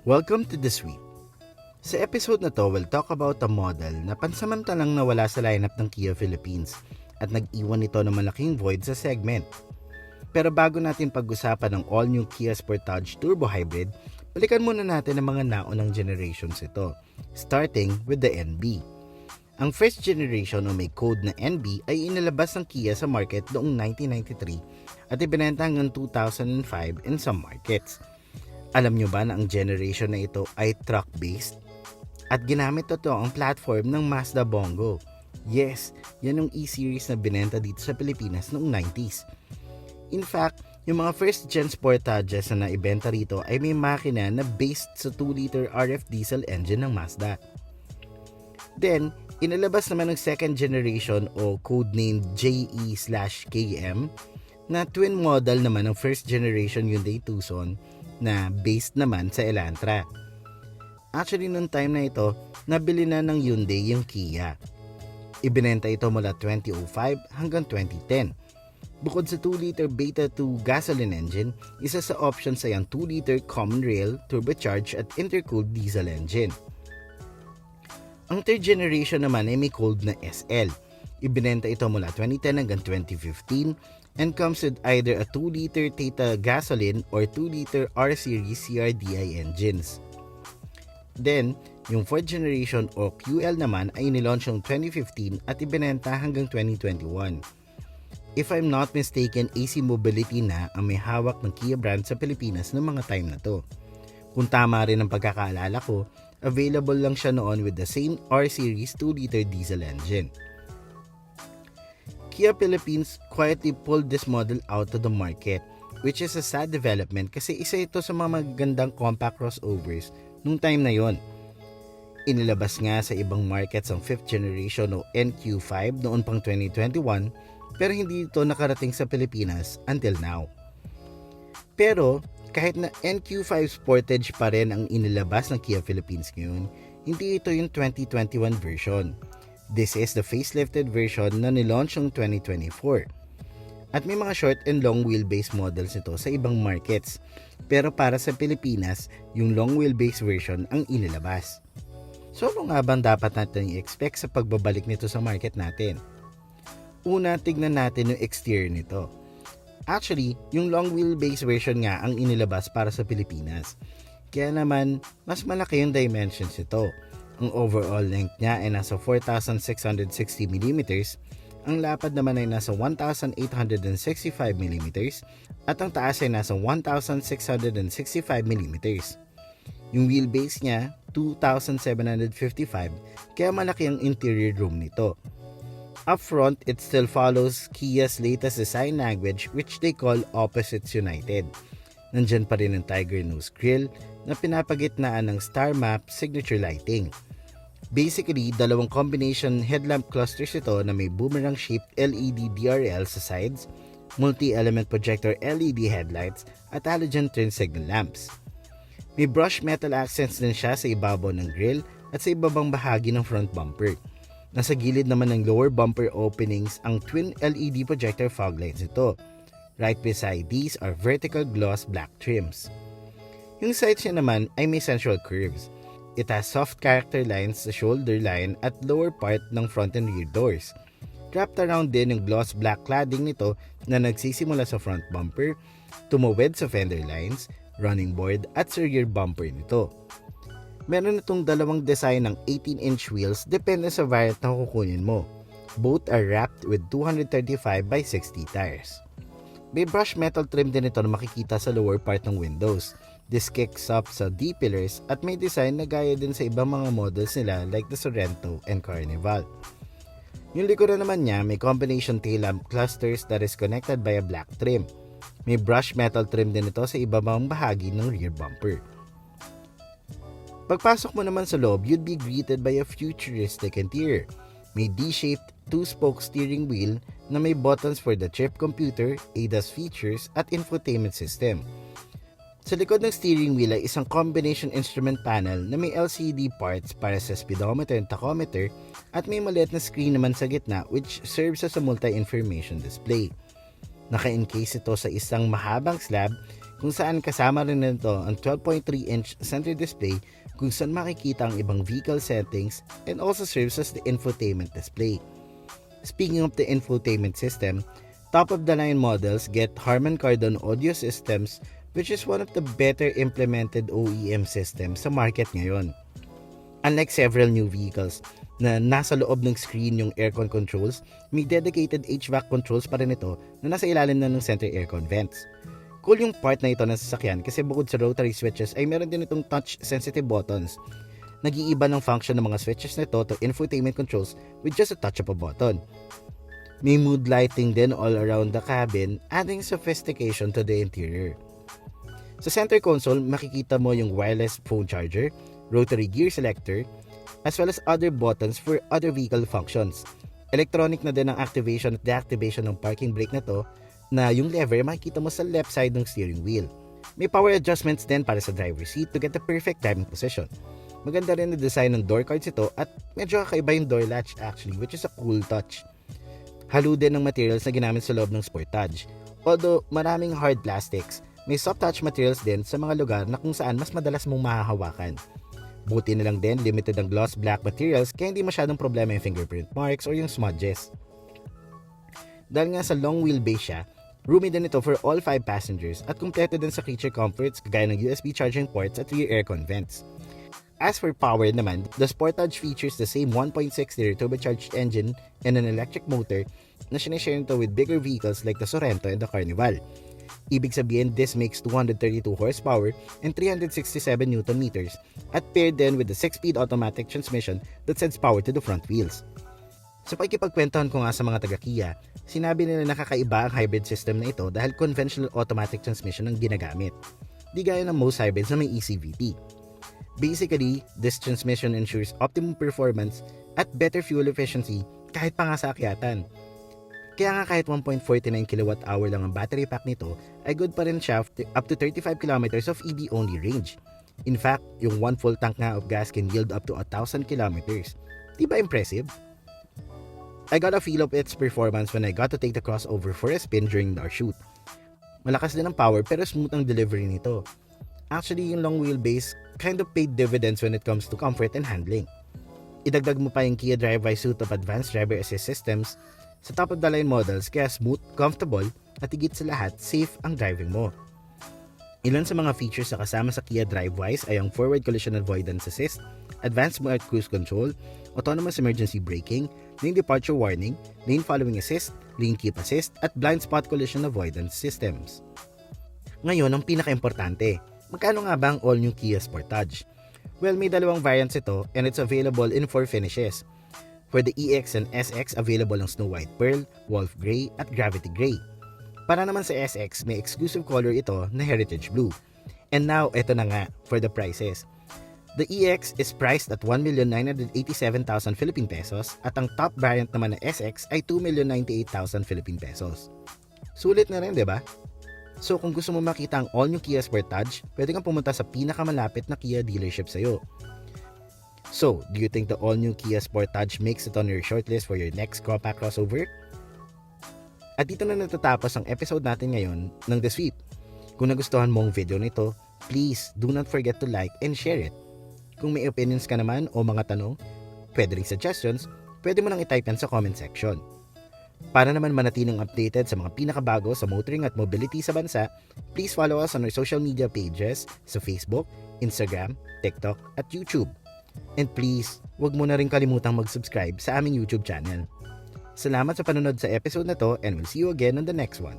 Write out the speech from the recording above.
Welcome to The Sweep. Sa episode na to, we'll talk about a model na pansamantalang nawala sa lineup ng Kia Philippines at nag-iwan ito ng malaking void sa segment. Pero bago natin pag-usapan ng all-new Kia Sportage Turbo Hybrid, balikan muna natin ang mga naunang generations ito, starting with the NB. Ang first generation o may code na NB ay inilabas ng Kia sa market noong 1993 at ibinenta hanggang 2005 in some markets. Alam nyo ba na ang generation na ito ay truck-based? At ginamit ito ang platform ng Mazda Bongo. Yes, yan yung E-Series na binenta dito sa Pilipinas noong 90s. In fact, yung mga first-gen Sportages na naibenta rito ay may makina na based sa 2-liter RF diesel engine ng Mazda. Then, inilabas naman ng second generation o codenamed JE/KM na twin model naman ng first generation Hyundai Tucson na based naman sa Elantra. Actually, noong time na ito, nabili na ng Hyundai yung Kia. Ibinenta ito mula 2005 hanggang 2010. Bukod sa 2-liter Beta 2 gasoline engine, isa sa options ay ang 2-liter common rail, turbocharged at intercooled diesel engine. Ang third generation naman ay may code na SL. Ibinenta ito mula 2010 hanggang 2015 and comes with either a 2-liter Theta gasoline or 2-liter R-Series CRDI engines. Then, yung 4th generation o QL naman ay nilaunch noong 2015 at ibinenta hanggang 2021. If I'm not mistaken, AC Mobility na ang may hawak ng Kia brand sa Pilipinas ng mga time na to. Kung tama rin ang pagkakaalala ko, available lang siya noon with the same R-Series 2-liter diesel engine. Kia Philippines quietly pulled this model out of the market, which is a sad development kasi isa ito sa mga magagandang compact crossovers nung time na yon. Inilabas nga sa ibang markets ang 5th generation o NQ5 noon pang 2021 pero hindi ito nakarating sa Pilipinas until now. Pero kahit na NQ5 Sportage pa rin ang inilabas ng Kia Philippines ngayon, hindi ito yung 2021 version. This is the facelifted version na nilaunch noong 2024. At may mga short and long wheelbase models nito sa ibang markets. Pero para sa Pilipinas, yung long wheelbase version ang inilabas. So ano nga bang dapat natin i-expect sa pagbabalik nito sa market natin? Una, tignan natin yung exterior nito. Actually, yung long wheelbase version nga ang inilabas para sa Pilipinas. Kaya naman, mas malaki yung dimensions nito. Ang overall length niya ay nasa 4,660mm, ang lapad naman ay nasa 1,865mm, at ang taas ay nasa 1,665mm. Yung wheelbase niya, 2,755, kaya malaki ang interior room nito. Up front, it still follows Kia's latest design language which they call Opposites United. Nandyan pa rin ang Tiger Nose Grille na pinapagitnaan ng Star Map signature lighting. Basically, dalawang combination headlamp clusters ito na may boomerang-shaped LED DRL sa sides, multi-element projector LED headlights at halogen turn signal lamps. May brushed metal accents din siya sa ibabaw ng grille at sa ibabang bahagi ng front bumper. Nasa gilid naman ng lower bumper openings ang twin LED projector fog lights nito. Right beside these are vertical gloss black trims. Yung sides niya naman ay may central curves. It has soft character lines sa shoulder line at lower part ng front and rear doors. Wrapped around din yung gloss black cladding nito na nagsisimula sa front bumper, tumawid sa fender lines, running board at sa rear bumper nito. Meron itong dalawang design ng 18-inch wheels depende sa variant na kukunin mo. Both are wrapped with 235/60 tires. May brushed metal trim din ito na makikita sa lower part ng windows. This kicks up sa D-pillars at may design na gaya din sa ibang mga models nila like the Sorento and Carnival. Yung likuran naman niya may combination tail lamp clusters that is connected by a black trim. May brushed metal trim din ito sa ibabang bahagi ng rear bumper. Pagpasok mo naman sa loob, you'd be greeted by a futuristic interior. May D-shaped 2-spoke steering wheel na may buttons for the trip computer, ADAS features at infotainment system. Sa likod ng steering wheel ay isang combination instrument panel na may LCD parts para sa speedometer and tachometer at may maliit na screen naman sa gitna which serves as a multi-information display. Naka-encase ito sa isang mahabang slab kung saan kasama rin nito ang 12.3-inch center display kung saan makikita ang ibang vehicle settings and also serves as the infotainment display. Speaking of the infotainment system, top-of-the-line models get Harman Kardon audio systems, which is one of the better implemented OEM systems sa market ngayon. Unlike several new vehicles na nasa loob ng screen yung aircon controls, may dedicated HVAC controls pa rin ito na nasa ilalim na ng center aircon vents. Cool yung part na ito ng sasakyan kasi bukod sa rotary switches ay meron din itong touch-sensitive buttons. Nag-iiba ng function ng mga switches nito to infotainment controls with just a touch of a button. May mood lighting din all around the cabin, adding sophistication to the interior. Sa center console, makikita mo yung wireless phone charger, rotary gear selector, as well as other buttons for other vehicle functions. Electronic na din ang activation at deactivation ng parking brake na to, na yung lever makikita mo sa left side ng steering wheel. May power adjustments din para sa driver's seat to get the perfect driving position. Maganda rin ang design ng door cards ito at medyo kakaiba yung door latch actually, which is a cool touch. Halo din ng materials na ginamit sa loob ng Sportage. Although maraming hard plastics, may soft touch materials din sa mga lugar na kung saan mas madalas mong mahahawakan. Buti na lang din, limited ang gloss black materials kaya hindi masyadong problema yung fingerprint marks or yung smudges. Dahil nga sa long wheelbase siya, roomy din ito for all 5 passengers at kumpleto din sa creature comforts kagaya ng USB charging ports at rear aircon vents. As for power naman, the Sportage features the same 1.6-liter turbocharged engine and an electric motor na sinishare nito with bigger vehicles like the Sorento and the Carnival. Ibig sabihin, this makes 232 horsepower and 367 Nm at paired then with the 6-speed automatic transmission that sends power to the front wheels. Sa pakikipagkwentuhan ko nga sa mga taga-Kia, sinabi nila nakakaiba ang hybrid system na ito dahil conventional automatic transmission ang ginagamit. Di gaya ng most hybrids na may ECVT. Basically, this transmission ensures optimum performance at better fuel efficiency kahit pa nga sa akyatan. Kaya nga kahit 1.49 kWh lang ang battery pack nito ay good pa rin siya up to 35 km of EV-only range. In fact, yung 1 full tank nga of gas can yield up to 1,000 km. Di ba impressive? I got a feel of its performance when I got to take the crossover for a spin during our shoot. Malakas din ang power pero smooth ang delivery nito. Actually, yung long wheelbase kind of paid dividends when it comes to comfort and handling. Idagdag mo pa yung Kia Drive-by suite of advanced driver assist systems sa top-of-the-line models kaya smooth, comfortable at higit sa lahat, safe ang driving mo. Ilan sa mga features na kasama sa Kia Drive-Wise ay ang forward collision avoidance assist, advanced smart cruise control, autonomous emergency braking, lane departure warning, lane following assist, lane keep assist, at blind spot collision avoidance systems. Ngayon, ang pinaka-importante, magkano nga ba ang all-new Kia Sportage? Well, may dalawang variants ito and it's available in 4 finishes. For the EX and SX, available ang Snow White Pearl, Wolf Grey, at Gravity Grey. Para naman sa SX, may exclusive color ito na Heritage Blue. And now, eto na nga for the prices. The EX is priced at 1,987,000 Philippine pesos at ang top variant naman na SX ay 2,098,000 Philippine pesos. Sulit na rin, di ba? So kung gusto mo makita ang all-new Kia Sportage, pwede kang pumunta sa pinakamalapit na Kia dealership sa'yo. So, do you think the all-new Kia Sportage makes it on your shortlist for your next compact crossover? At dito na natatapos ang episode natin ngayon ng The Sweep. Kung nagustuhan mo ang video nito, please do not forget to like and share it. Kung may opinions ka naman o mga tanong, pwede ring suggestions, pwede mo nang i-type yan sa comment section. Para naman manatiling updated sa mga pinakabago sa motoring at mobility sa bansa, please follow us on our social media pages sa Facebook, Instagram, TikTok at YouTube. And please, huwag mo na rin kalimutang mag-subscribe sa aming YouTube channel. Salamat sa panonood sa episode na to and we'll see you again on the next one.